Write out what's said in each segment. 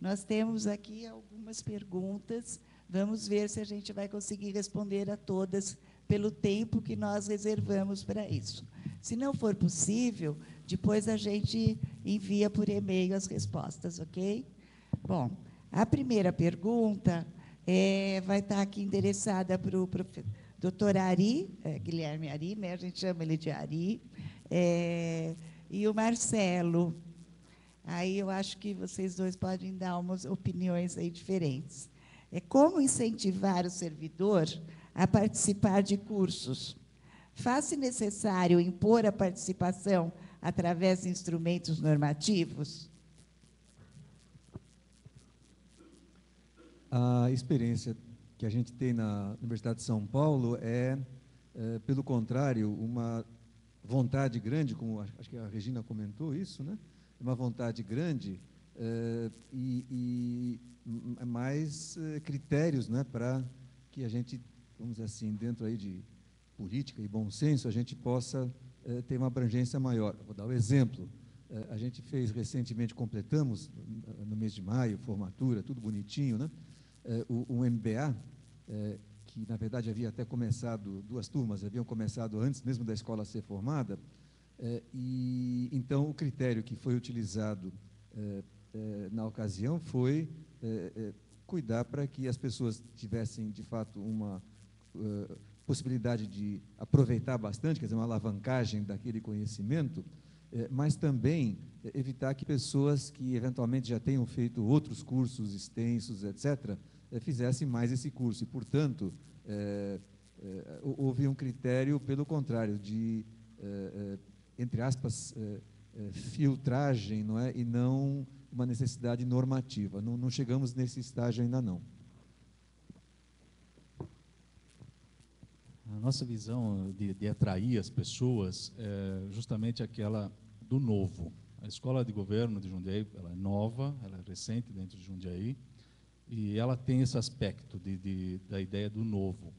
Nós temos aqui algumas perguntas, vamos ver se a gente vai conseguir responder a todas pelo tempo que nós reservamos para isso. Se não for possível, depois a gente envia por e-mail as respostas, ok? Bom, a primeira pergunta vai estar aqui endereçada para o doutor Ari, Guilherme Ari, né? A gente chama ele de Ari, e o Marcelo. Aí eu acho que vocês dois podem dar umas opiniões aí diferentes. Como incentivar o servidor a participar de cursos? Faz-se necessário impor a participação através de instrumentos normativos? A experiência que a gente tem na Universidade de São Paulo pelo contrário, uma vontade grande, como acho que a Regina comentou isso, né? Uma vontade grande e mais critérios, né, para que a gente, vamos dizer assim, dentro aí de política e bom senso, a gente possa ter uma abrangência maior. Vou dar um exemplo. A gente fez recentemente, completamos, no mês de maio, formatura, tudo bonitinho, né? Um MBA, que, na verdade, havia até começado, duas turmas haviam começado antes mesmo da escola ser formada, e, então, o critério que foi utilizado na ocasião foi cuidar para que as pessoas tivessem, de fato, uma possibilidade de aproveitar bastante, quer dizer, uma alavancagem daquele conhecimento, mas também evitar que pessoas que, eventualmente, já tenham feito outros cursos extensos, etc., fizessem mais esse curso. E, portanto, houve um critério, pelo contrário, de, entre aspas, filtragem, não é? E não uma necessidade normativa. Não chegamos nesse estágio ainda não. A nossa visão de atrair as pessoas é justamente aquela do novo. A Escola de Governo de Jundiaí, ela é nova, ela é recente dentro de Jundiaí, e ela tem esse aspecto da ideia do novo.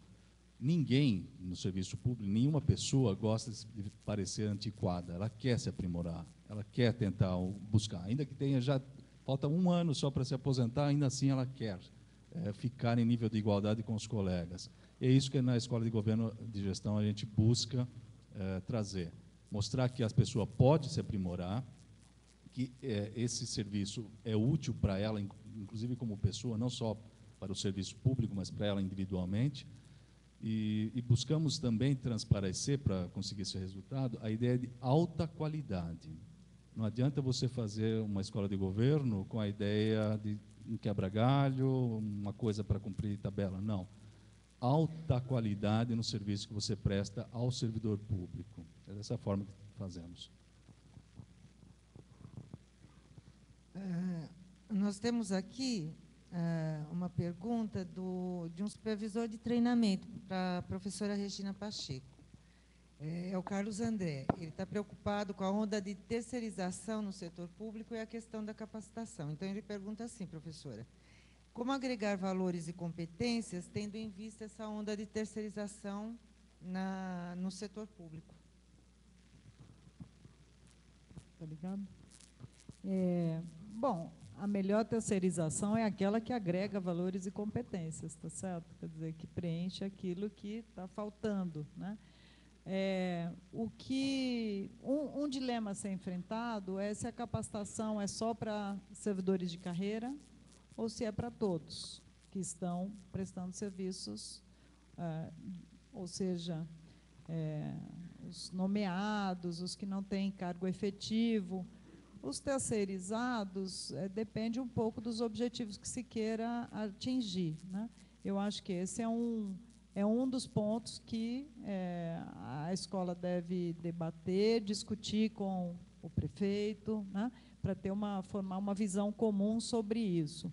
Ninguém no serviço público, nenhuma pessoa gosta de parecer antiquada, ela quer se aprimorar, ela quer tentar buscar, ainda que tenha já, falta um ano só para se aposentar, ainda assim ela quer ficar em nível de igualdade com os colegas. E é isso que na Escola de Governo de Gestão a gente busca trazer, mostrar que as pessoas podem se aprimorar, que esse serviço é útil para ela, inclusive como pessoa, não só para o serviço público, mas para ela individualmente, e buscamos também transparecer, para conseguir esse resultado, a ideia de alta qualidade. Não adianta você fazer uma escola de governo com a ideia de um quebra-galho, uma coisa para cumprir tabela, não. Alta qualidade no serviço que você presta ao servidor público. É dessa forma que fazemos. Nós temos aqui uma pergunta de um supervisor de treinamento para a professora Regina Pacheco. É o Carlos André. Ele está preocupado com a onda de terceirização no setor público e a questão da capacitação. Então, ele pergunta assim, professora, como agregar valores e competências tendo em vista essa onda de terceirização no setor público? Tá ligado? Bom, a melhor terceirização é aquela que agrega valores e competências, tá certo? Quer dizer, que preenche aquilo que está faltando, né? Um dilema a ser enfrentado é se a capacitação é só para servidores de carreira ou se é para todos que estão prestando serviços, ou seja, os nomeados, os que não têm cargo efetivo. Os terceirizados depende um pouco dos objetivos que se queira atingir, né? Eu acho que esse é um dos pontos que a escola deve debater, discutir com o prefeito, né, para formar uma visão comum sobre isso.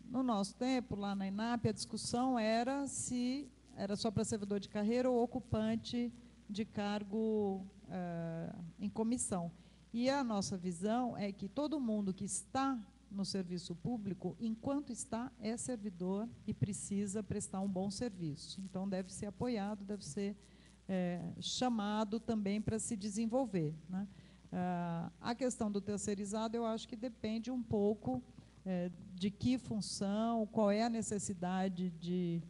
No nosso tempo, lá na ENAP, a discussão era se era só para servidor de carreira ou ocupante de cargo em comissão. E a nossa visão é que todo mundo que está no serviço público, enquanto está, é servidor e precisa prestar um bom serviço. Então, deve ser apoiado, deve ser chamado também para se desenvolver, né? A questão do terceirizado, eu acho que depende um pouco de que função, qual é a necessidade de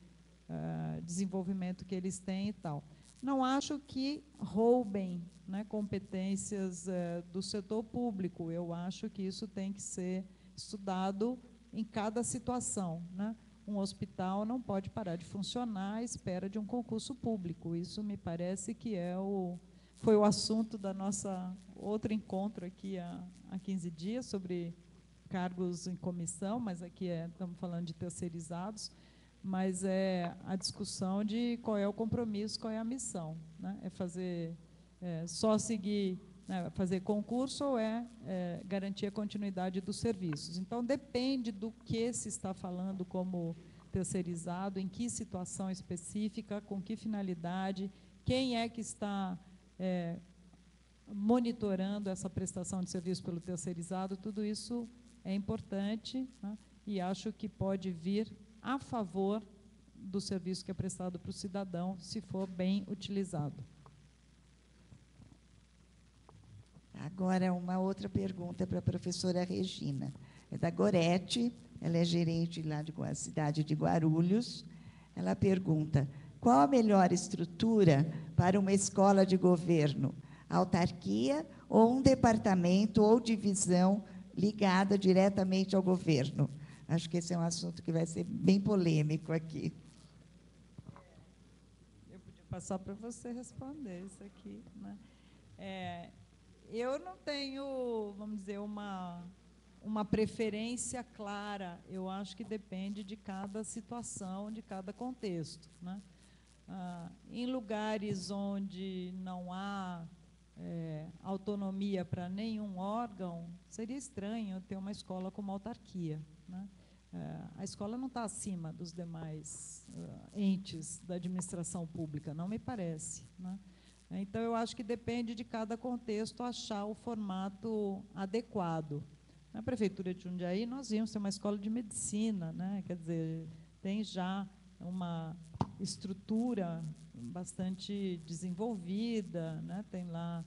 desenvolvimento que eles têm e tal. Não acho que roubem, né, competências do setor público. Eu acho que isso tem que ser estudado em cada situação, né? Um hospital não pode parar de funcionar à espera de um concurso público. Isso me parece que foi o assunto da nossa outro encontro aqui há 15 dias, sobre cargos em comissão, mas aqui estamos falando de terceirizados, mas é a discussão de qual é o compromisso, qual é a missão, né? É fazer, só seguir, né, fazer concurso ou garantir a continuidade dos serviços. Então, depende do que se está falando como terceirizado, em que situação específica, com que finalidade, quem é que está monitorando essa prestação de serviço pelo terceirizado. Tudo isso é importante, né, e acho que pode vir a favor do serviço que é prestado para o cidadão, se for bem utilizado. Agora, uma outra pergunta para a professora Regina. É da Gorete, ela é gerente lá da cidade de Guarulhos. Ela pergunta: qual a melhor estrutura para uma escola de governo? Autarquia ou um departamento ou divisão ligada diretamente ao governo? Acho que esse é um assunto que vai ser bem polêmico aqui. Eu podia passar para você responder isso aqui, né? Eu não tenho, vamos dizer, uma preferência clara. Eu acho que depende de cada situação, de cada contexto, né? Em lugares onde não há autonomia para nenhum órgão, seria estranho ter uma escola como autarquia, né? A escola não está acima dos demais entes da administração pública, não me parece, né? Então, eu acho que depende de cada contexto achar o formato adequado. Na Prefeitura de Jundiaí, nós íamos ter uma escola de medicina, né? Quer dizer, tem já uma estrutura bastante desenvolvida, né? Tem lá,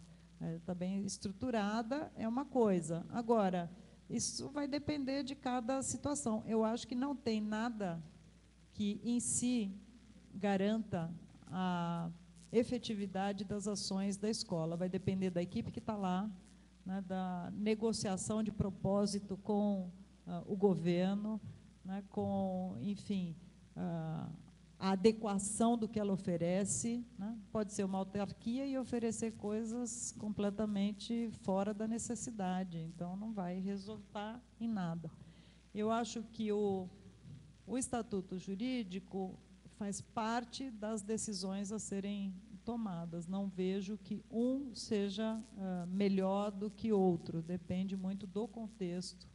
está bem estruturada, é uma coisa. Agora, isso vai depender de cada situação. Eu acho que não tem nada que, em si, garanta a efetividade das ações da escola. Vai depender da equipe que está lá, né, da negociação de propósito com o governo, né, com, enfim, a adequação do que ela oferece, né? Pode ser uma autarquia e oferecer coisas completamente fora da necessidade, então não vai resultar em nada. Eu acho que o estatuto jurídico faz parte das decisões a serem tomadas. Não vejo que um seja melhor do que outro, depende muito do contexto.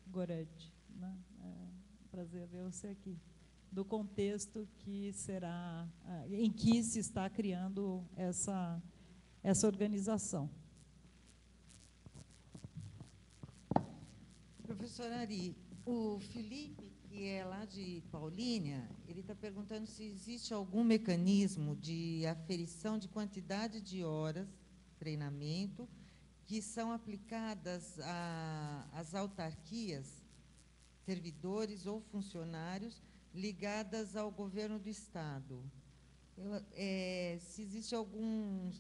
Gorete, né? Prazer ver você aqui. Do contexto que será, em que se está criando essa organização. Professora Ari, o Felipe, que é lá de Paulínia, ele está perguntando se existe algum mecanismo de aferição de quantidade de horas de treinamento que são aplicadas às autarquias, servidores ou funcionários ligadas ao governo do Estado. Se existe algum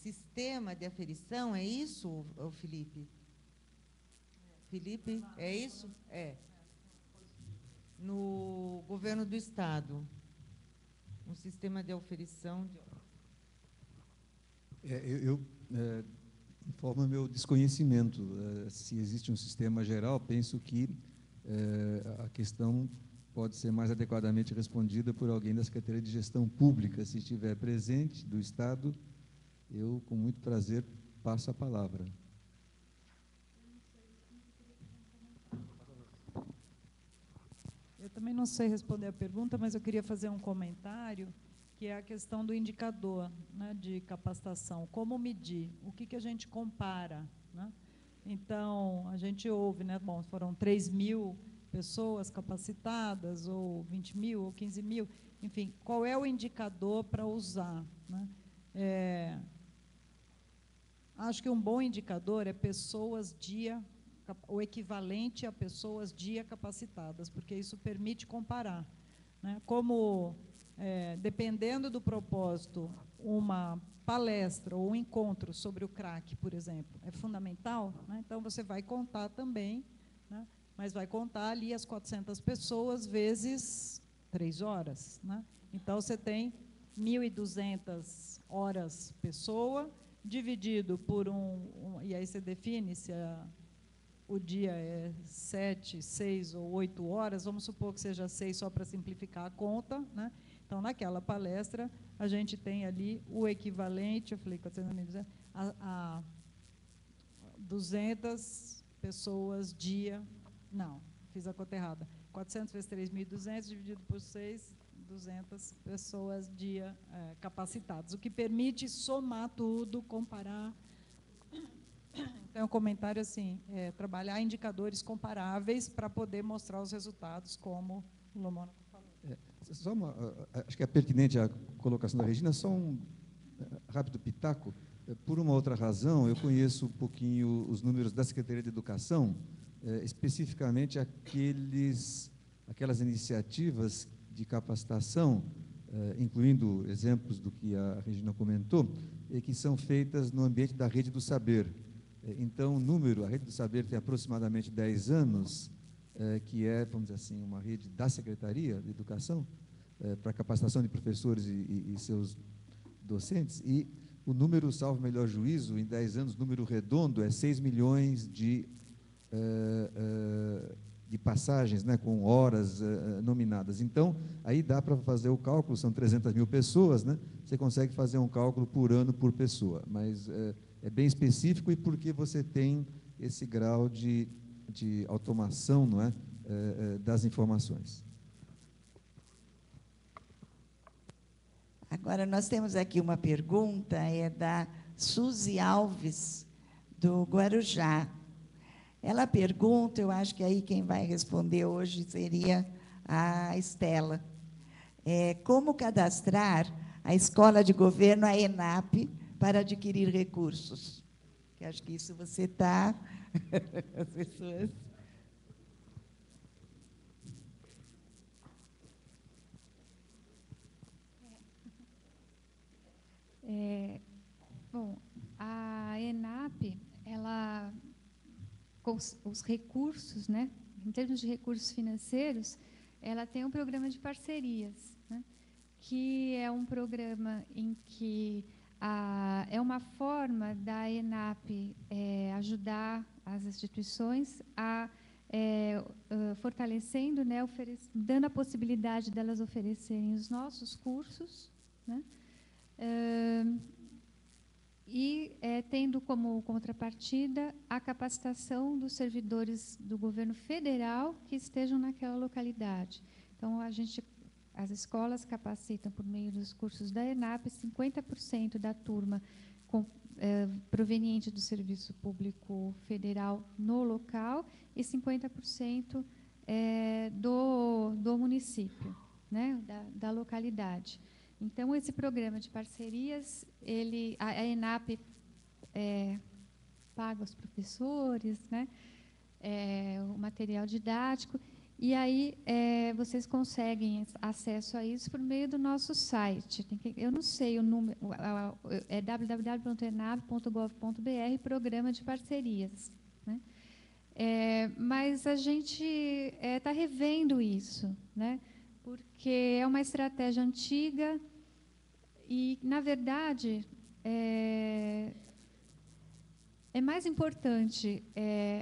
sistema de aferição, é isso, Felipe? Felipe, é isso? No governo do Estado, um sistema de aferição. Eu informo meu desconhecimento. Se existe um sistema geral, penso que a questão pode ser mais adequadamente respondida por alguém da Secretaria de Gestão Pública. Se estiver presente, do Estado, eu, com muito prazer, passo a palavra. Eu também não sei responder a pergunta, mas eu queria fazer um comentário, que é a questão do indicador, né, de capacitação. Como medir? O que a gente compara, né? Então, a gente ouve, né, bom, foram 3.000 pessoas capacitadas, ou 20.000, ou 15.000, enfim, qual é o indicador para usar, né? acho que um bom indicador é pessoas dia, o equivalente a pessoas dia capacitadas, porque isso permite comparar, né? Como, dependendo do propósito, uma palestra ou um encontro sobre o crack, por exemplo, é fundamental, né? Então, você vai contar também, né? Mas vai contar ali as 400 pessoas vezes 3 horas, né? Então, você tem 1.200 horas pessoa, dividido por e aí você define se o dia é 7, 6 ou 8 horas, vamos supor que seja 6 só para simplificar a conta, né? Então, naquela palestra, a gente tem ali o equivalente, eu falei 400.000, a 200 pessoas dia, não, fiz a conta errada, 400 vezes 3.200 dividido por 6, 200 pessoas dia capacitadas, o que permite somar tudo, comparar. Então, um comentário assim, trabalhar indicadores comparáveis para poder mostrar os resultados, como o Lomona falou. Acho que é pertinente a colocação da Regina, só um rápido pitaco. Por uma outra razão, eu conheço um pouquinho os números da Secretaria de Educação, especificamente aquelas iniciativas de capacitação, incluindo exemplos do que a Regina comentou, que são feitas no ambiente da Rede do Saber. Então, a Rede do Saber tem aproximadamente 10 anos, que é, vamos dizer assim, uma rede da Secretaria de Educação, para capacitação de professores e seus docentes, e o número, salvo melhor juízo, em 10 anos, número redondo, é 6 milhões de passagens, né, com horas nominadas. Então, aí dá para fazer o cálculo, são 300.000 pessoas, né, você consegue fazer um cálculo por ano por pessoa, mas é bem específico, e porque você tem esse grau de automação, não é, das informações. Agora, nós temos aqui uma pergunta, da Suzy Alves, do Guarujá. Ela pergunta, eu acho que aí quem vai responder hoje seria a Estela. Como cadastrar a escola de governo, a ENAP, para adquirir recursos? Eu acho que isso você está... As pessoas... Bom, a ENAP, ela, com os recursos, né, em termos de recursos financeiros, ela tem um programa de parcerias, né, que é um programa em que é uma forma da ENAP ajudar as instituições a fortalecendo, né, dando a possibilidade delas oferecerem os nossos cursos, né, e tendo como contrapartida a capacitação dos servidores do governo federal que estejam naquela localidade. Então, as escolas capacitam, por meio dos cursos da ENAP, 50% da turma proveniente do serviço público federal no local e 50% do município, né, da localidade. Então, esse programa de parcerias, a ENAP paga os professores, né, o material didático, e aí vocês conseguem acesso a isso por meio do nosso site. Eu não sei o número, é www.enap.gov.br, programa de parcerias, né? Mas a gente está revendo isso, né? Porque é uma estratégia antiga e, na verdade, é mais importante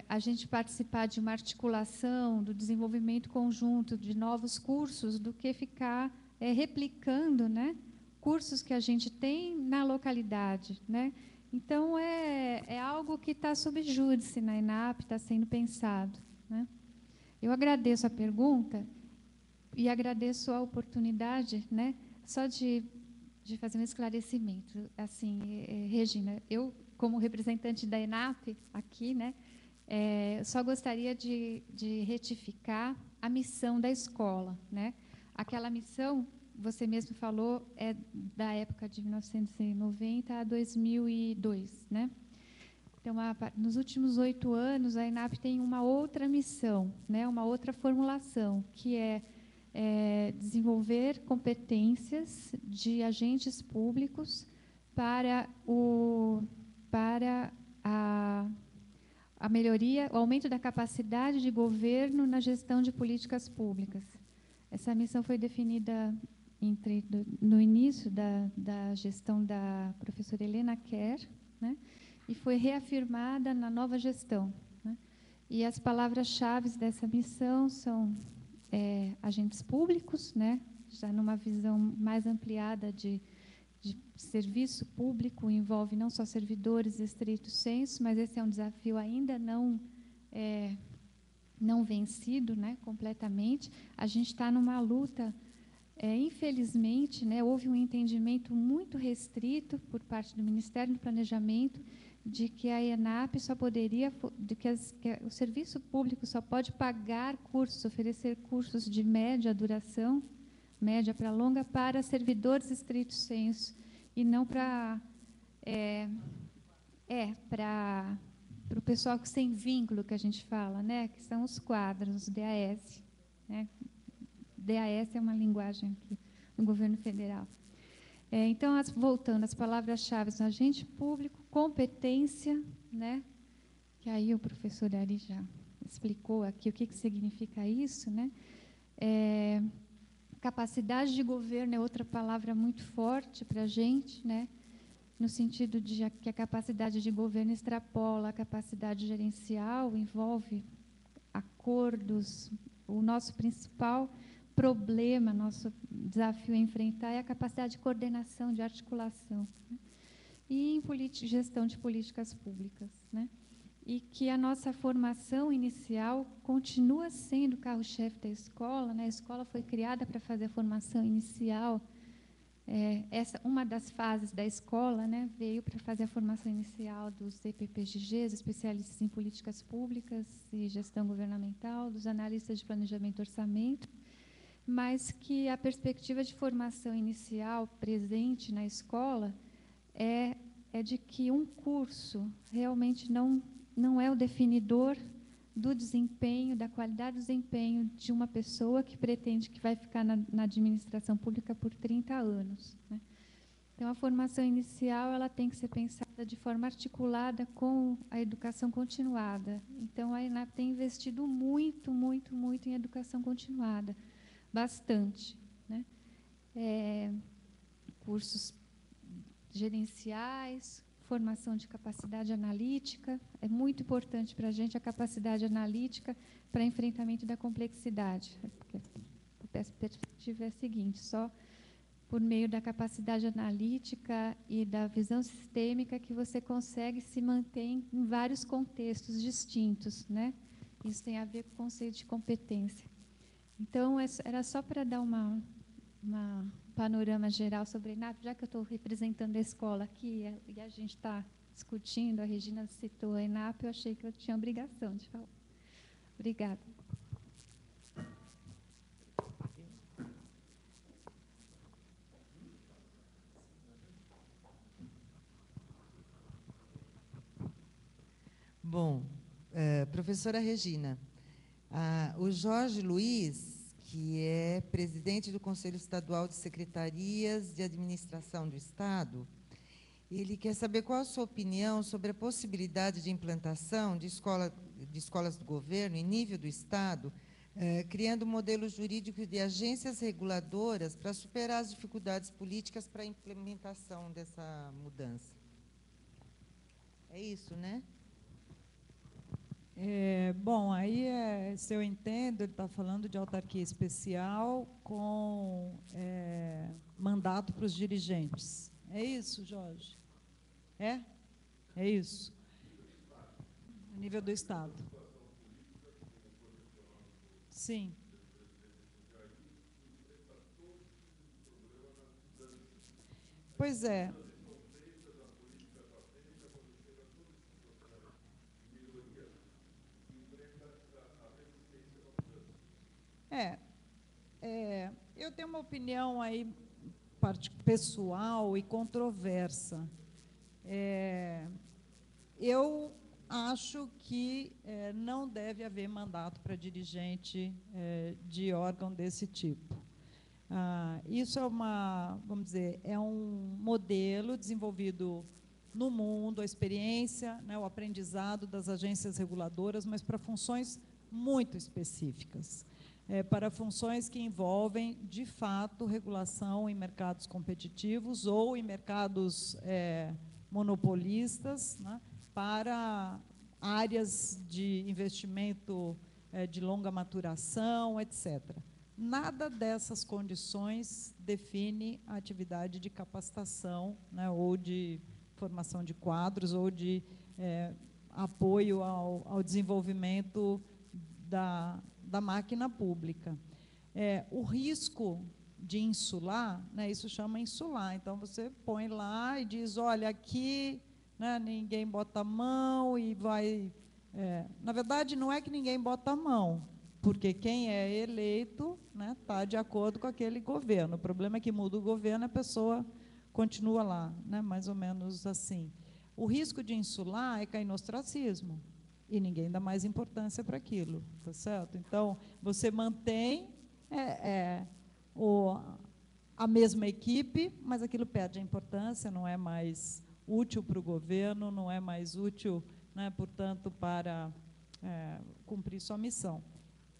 a gente participar de uma articulação, do desenvolvimento conjunto de novos cursos, do que ficar replicando, né, cursos que a gente tem na localidade, né? Então, é algo que está sob júdice na ENAP, está sendo pensado, né? Eu agradeço a pergunta e agradeço a oportunidade, né, só de fazer um esclarecimento. Assim, Regina, eu, como representante da ENAP aqui, né, só gostaria de retificar a missão da escola, né? Aquela missão, você mesmo falou, é da época de 1990 a 2002, né? Então, nos últimos 8 anos, a ENAP tem uma outra missão, né, uma outra formulação, que é desenvolver competências de agentes públicos para a melhoria, o aumento da capacidade de governo na gestão de políticas públicas. Essa missão foi definida no início da gestão da professora Helena Kerr, né, e foi reafirmada na nova gestão, né. E as palavras-chave dessa missão são agentes públicos, né, já numa visão mais ampliada de serviço público, envolve não só servidores estrito sensu, mas esse é um desafio ainda não vencido, né, completamente. A gente está numa luta, infelizmente, né, houve um entendimento muito restrito por parte do Ministério do Planejamento de que a ENAP só poderia, que o serviço público só pode pagar cursos, oferecer cursos de média duração, média para longa, para servidores estrito sensu, e não para o pessoal sem vínculo, que a gente fala, né, que são os quadros, os DAS. Né? DAS é uma linguagem aqui do governo federal. Então, voltando, as palavras-chave são agente público, competência, né, que aí o professor Ari já explicou aqui o que significa isso, né? Capacidade de governo é outra palavra muito forte para a gente, né? No sentido de que a capacidade de governo extrapola a capacidade gerencial, envolve acordos. O nosso principal problema, nosso desafio a enfrentar é a capacidade de coordenação, de articulação, né? E em gestão de políticas públicas, né? E que a nossa formação inicial continua sendo o carro-chefe da escola, né? A escola foi criada para fazer a formação inicial. Uma das fases da escola, né, veio para fazer a formação inicial dos EPPGGs, especialistas em políticas públicas e gestão governamental, dos analistas de planejamento e orçamento, mas que a perspectiva de formação inicial presente na escola é de que um curso realmente não é o definidor do desempenho, da qualidade do desempenho de uma pessoa que pretende que vai ficar na administração pública por 30 anos. Né? Então, a formação inicial ela tem que ser pensada de forma articulada com a educação continuada. Então, a ENAP tem investido muito, muito, muito em educação continuada, bastante. Né? Cursos gerenciais, formação de capacidade analítica, é muito importante para a gente a capacidade analítica para enfrentamento da complexidade. Porque a perspectiva é a seguinte, só por meio da capacidade analítica e da visão sistêmica que você consegue se manter em vários contextos distintos, né? Isso tem a ver com o conceito de competência. Então, era só para dar uma panorama geral sobre a ENAP, já que eu estou representando a escola aqui e a gente está discutindo, a Regina citou a ENAP, eu achei que eu tinha obrigação de falar. Obrigada. Bom, professora Regina, o Jorge Luiz, que é presidente do Conselho Estadual de Secretarias de Administração do Estado, ele quer saber qual a sua opinião sobre a possibilidade de implantação de escolas do governo em nível do Estado, criando um modelo jurídico de agências reguladoras para superar as dificuldades políticas para a implementação dessa mudança. É isso, né? Bom, aí, se eu entendo, ele está falando de autarquia especial com mandato para os dirigentes. É isso, Jorge? É isso. A nível do Estado. Sim. Pois é. Eu tenho uma opinião aí pessoal e controversa. Eu acho que não deve haver mandato para dirigente de órgão desse tipo. Isso é vamos dizer, é um modelo desenvolvido no mundo, a experiência, né, o aprendizado das agências reguladoras, mas para funções muito específicas, para funções que envolvem, de fato, regulação em mercados competitivos ou em mercados monopolistas, né, para áreas de investimento de longa maturação, etc. Nada dessas condições define a atividade de capacitação, né, ou de formação de quadros, ou de apoio ao desenvolvimento da máquina pública. O risco de insular, né, isso chama insular, então você põe lá e diz, olha, aqui, né, ninguém bota a mão e vai... na verdade, não é que ninguém bota a mão, porque quem é eleito está de acordo com aquele governo. O problema é que muda o governo e a pessoa continua lá, né, mais ou menos assim. O risco de insular é cair no ostracismo, e ninguém dá mais importância para aquilo, tá certo? Então, você mantém a mesma equipe, mas aquilo perde a importância, não é mais útil para o governo, não é mais útil, né, portanto, para cumprir sua missão.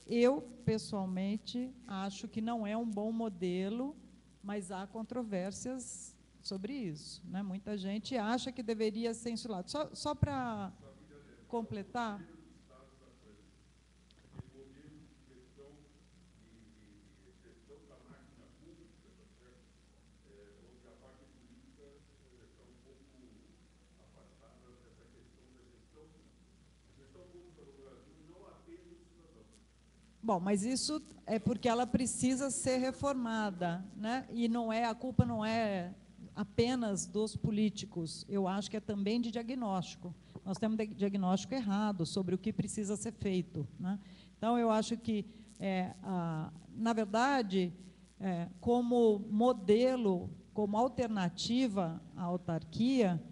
Eu, pessoalmente, acho que não é um bom modelo, mas há controvérsias sobre isso, né? Muita gente acha que deveria ser insulado. Só para completar... Bom, mas isso é porque ela precisa ser reformada, né? E a culpa não é apenas dos políticos, eu acho que é também de diagnóstico. Nós temos diagnóstico errado sobre o que precisa ser feito, né? Então, eu acho que, na verdade, como modelo, como alternativa à autarquia,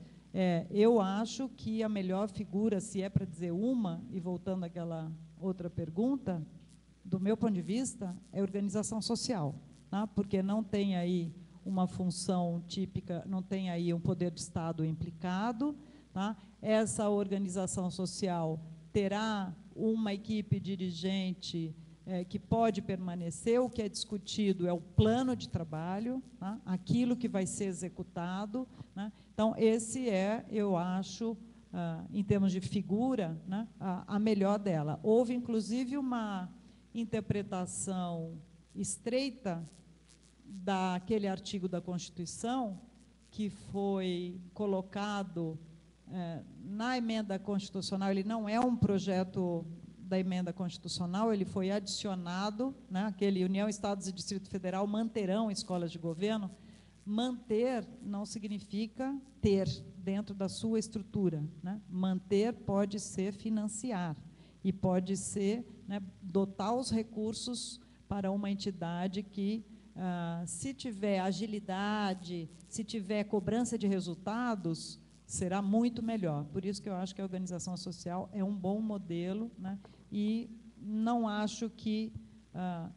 eu acho que a melhor figura, se é para dizer uma, e voltando àquela outra pergunta, do meu ponto de vista, é organização social, tá? Porque não tem aí uma função típica, não tem aí um poder de Estado implicado, tá? Essa organização social terá uma equipe dirigente que pode permanecer, o que é discutido é o plano de trabalho, tá? Aquilo que vai ser executado, né? Então, esse eu acho, em termos de figura, né, a melhor dela. Houve, inclusive, uma interpretação estreita daquele artigo da Constituição que foi colocado na emenda constitucional. Ele não é um projeto da emenda constitucional, ele foi adicionado, né, aquele União, Estados e Distrito Federal manterão escolas de governo. Manter não significa ter dentro da sua estrutura, né? Manter pode ser financiar e pode ser, né, dotar os recursos para uma entidade que, se tiver agilidade, se tiver cobrança de resultados, será muito melhor. Por isso que eu acho que a organização social é um bom modelo, né, e não acho que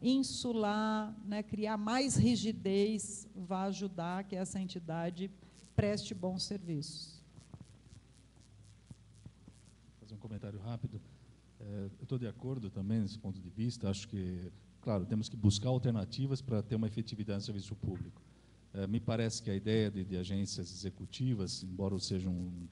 insular, né, criar mais rigidez vai ajudar que essa entidade preste bons serviços. Vou fazer um comentário rápido. Eu estou de acordo também nesse ponto de vista. Acho que, claro, temos que buscar alternativas para ter uma efetividade no serviço público. Me parece que a ideia de agências executivas, embora seja um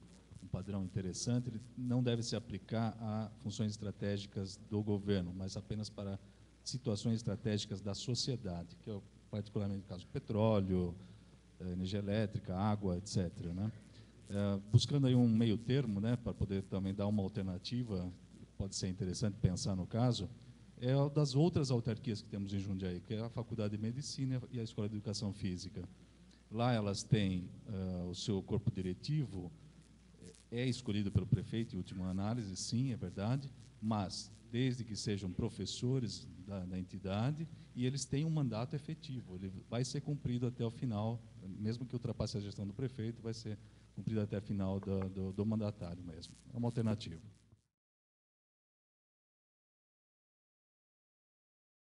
padrão interessante, ele não deve se aplicar a funções estratégicas do governo, mas apenas para situações estratégicas da sociedade, que é particularmente o caso do petróleo, energia elétrica, água, etc., né? Buscando aí um meio termo, né, para poder também dar uma alternativa, pode ser interessante pensar no caso, é das outras autarquias que temos em Jundiaí, que é a Faculdade de Medicina e a Escola de Educação Física. Lá elas têm o seu corpo diretivo, é escolhido pelo prefeito em última análise, sim, é verdade, mas desde que sejam professores da entidade e eles têm um mandato efetivo, ele vai ser cumprido até o final, mesmo que ultrapasse a gestão do prefeito, vai ser cumprida até final do mandatário mesmo. É uma alternativa.